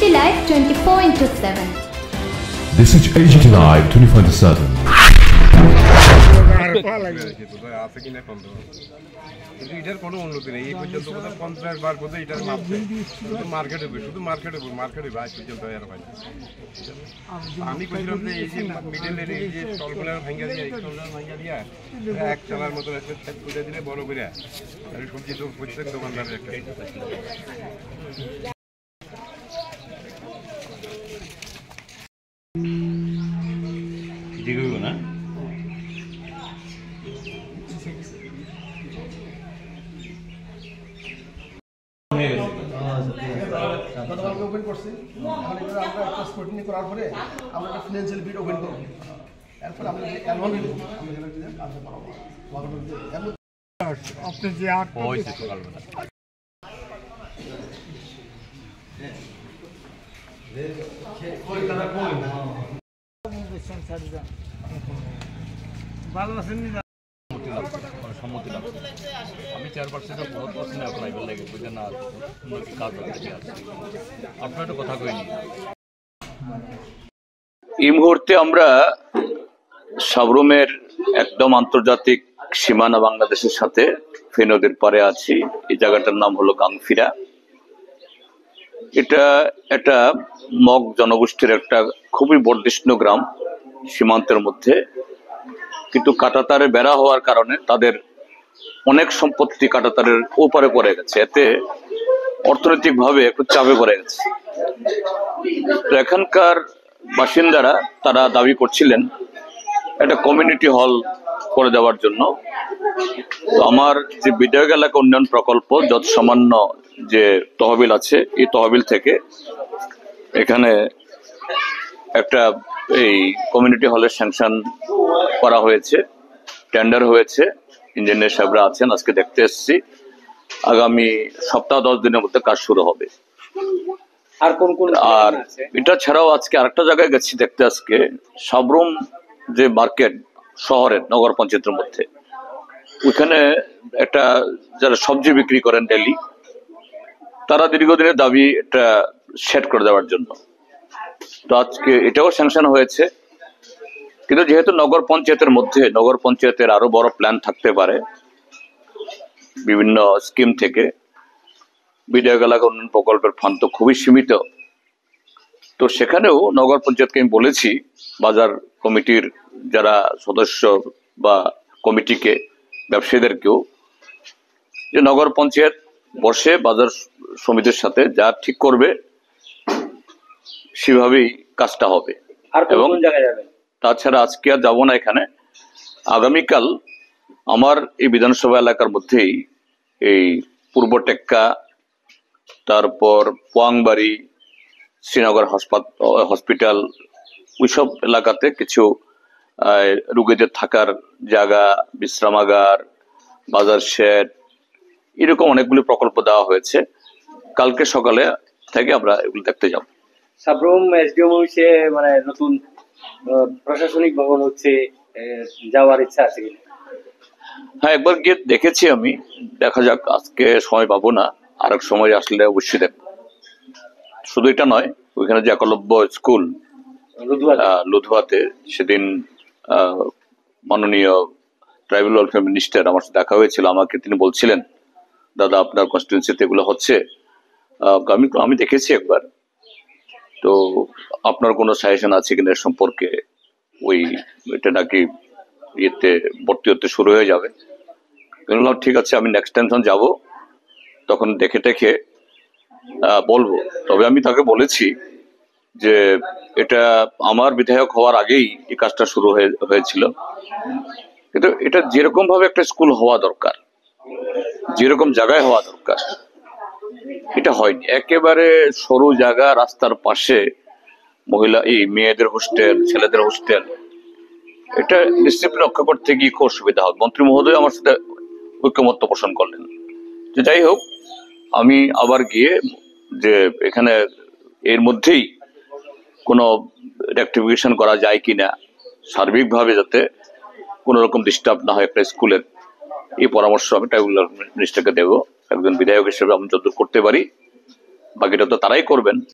AGT Live 24/7. This is AGT Live 24/7. এটার কোনো উন্নতি নেই এই পর্যন্ত 50 বার বোধহয় এটার মাপছে শুধু মার্কেটে ভাই পর্যন্ত আর ভাই আমি কইলাম যে এই যে মিডলের এই যে স্টলগুলো ভাঙা দিয়ে এক চালার মতো একটা সেট করে দিলে বড় করে আর সবজি তো প্রত্যেক দোকানদারের একটা দিগো না গতকালকে ওপেন করছি আমরা একটা স্কুটিনি করার পরে আমরা একটা ফিনান্সিয়াল বিট ওপেন করব এরপর আমরা যে অ্যালবাম নিব আমরা যেটা দিয়ে আসতে পারবো আপনি যে আট পয়সা সকালবেলা ভালো আছেন নি সম্মতি লাভ আমি চেয়ারপারসনের বহুত পছন্দ আপনার লাগে বুঝলেন না কাজ করতে আপনার একটা কথা কইনি এই মুহূর্তে আমরা সাবরুমের একদম আন্তর্জাতিক সীমানা বাংলাদেশের সাথে ফেনী নদীর পারে আছি এই জায়গাটার নাম হলো গাংফিরা এটা একটা মগ জনগোষ্ঠীর একটা খুবই বর্ধিষ্ণু গ্রাম সীমান্তের মধ্যে কিন্তু কাঁটাতারে বেড়া হওয়ার কারণে তাদের অনেক সম্পত্তি কাঁটাতারের ওপারে পড়ে গেছে এতে অর্থনৈতিকভাবে একটু চাপে পড়ে গেছে তো এখানকার বাসিন্দারা তারা দাবি করছিলেন একটা কমিউনিটি হল করে দেওয়ার জন্য তো আমার যে বিধায়ক এলাকা উন্নয়ন প্রকল্প যত সামান্য যে তহবিল আছে এই তহবিল থেকে এখানে একটা এই কমিউনিটি হলের স্যাংশন করা হয়েছে টেন্ডার হয়েছে ইঞ্জিনিয়ার সাহেবরা আছেন আজকে দেখতে এসেছি আগামী সপ্তাহ 10 দিনের মধ্যে কাজ শুরু হবে আর এটা ছাড়াও আজকে আরেকটা জায়গায় গেছি দেখতে আজকে সাবরুম যে মার্কেট শহরের নগর পঞ্চায়েতের মধ্যে ওইখানে একটা যারা সবজি বিক্রি করেন ডেলি তারা দীর্ঘদিনের দাবি এটা সেট করে দেওয়ার জন্য তো আজকে এটাও স্যাংশন হয়েছে কিন্তু যেহেতু নগর পঞ্চায়েতের মধ্যে নগর পঞ্চায়েতের আরো বড় প্ল্যান থাকতে পারে বিভিন্ন স্কিম থেকে বিধায়ক এলাকা উন্নয়ন প্রকল্পের ফান্ড তো খুবই সীমিত তো সেখানেও নগর পঞ্চায়েতকে আমি বলেছি বাজার কমিটির যারা সদস্য বা কমিটিকে ব্যবসায়ীদেরকেও যে নগর পঞ্চায়েত বসে বাজার সমিতির সাথে যা ঠিক করবে সেভাবেই কাজটা হবে এবং তাছাড়া আজকে আর যাবো না এখানে আগামীকাল আমার এই বিধানসভা এলাকার মধ্যেই এই পূর্ব টেক্কা তারপর পোয়াংবাড়ি শ্রীনগর হসপিটাল ওইসব এলাকাতে কিছু রোগীদের থাকার জায়গা বিশ্রামাগার বাজার শেড এরকম অনেকগুলি প্রকল্প দেওয়া হয়েছে কালকে সকালে থেকে আমরা এগুলো দেখতে যাব সাবরুম এসডিএম হচ্ছে মানে নতুন প্রশাসনিক ভবন হচ্ছে যাওয়ার ইচ্ছা আছে কিনা হ্যাঁ একবার গিয়ে দেখেছি আমি দেখা যাক আজকে সময় পাবো না আরেক সময় আসলে অবশ্যই দেখবো শুধু এটা নয় ওইখানে যে একলব্য স্কুল লুধুয়াতে সেদিন মাননীয় ট্রাইবাল ওয়েলফেয়ার মিনিস্টার আমার সাথে দেখা হয়েছিল আমাকে তিনি বলছিলেন দাদা আপনার কনস্টিটুয়েন্সিতে এগুলো হচ্ছে আমি দেখেছি একবার তো আপনার কোনো সাজেশন আছে কিনা এর সম্পর্কে ওই এটা নাকি ইয়েতে ভর্তি হতে শুরু হয়ে যাবে ঠিক আছে আমি নেক্সট টাইম যখন যাবো তখন দেখে টেখে বলবো তবে আমি তাকে বলেছি যে এটা আমার বিধায়ক হওয়ার আগেই এই কাজটা শুরু হয়েছিল কিন্তু এটা যেরকম ভাবে একটা স্কুল হওয়া দরকার যেরকম জায়গায় হওয়া দরকার এটা হয়নি একেবারে সরু জায়গা রাস্তার পাশে মহিলা এই মেয়েদের হোস্টেল ছেলেদের হোস্টেল এটা ডিসিপ্লিন রক্ষা করতে গিয়ে খুব অসুবিধা হবে মন্ত্রী মহোদয় আমার সাথে ঐক্যমত্য পোষণ করলেন যে যাই হোক আমি আবার গিয়ে যে এখানে এর মধ্যেই কোনো রেকটিফিকেশন করা যায় কিনা সার্বিকভাবে যাতে কোনো রকম ডিস্টার্ব না হয় একটা স্কুলের এই পরামর্শ আমি ট্রাইবাল মিনিস্টারকে দেবো একজন বিধায়ক হিসেবে আমি যতদূর করতে পারি বাকিটা তো তারাই করবেন।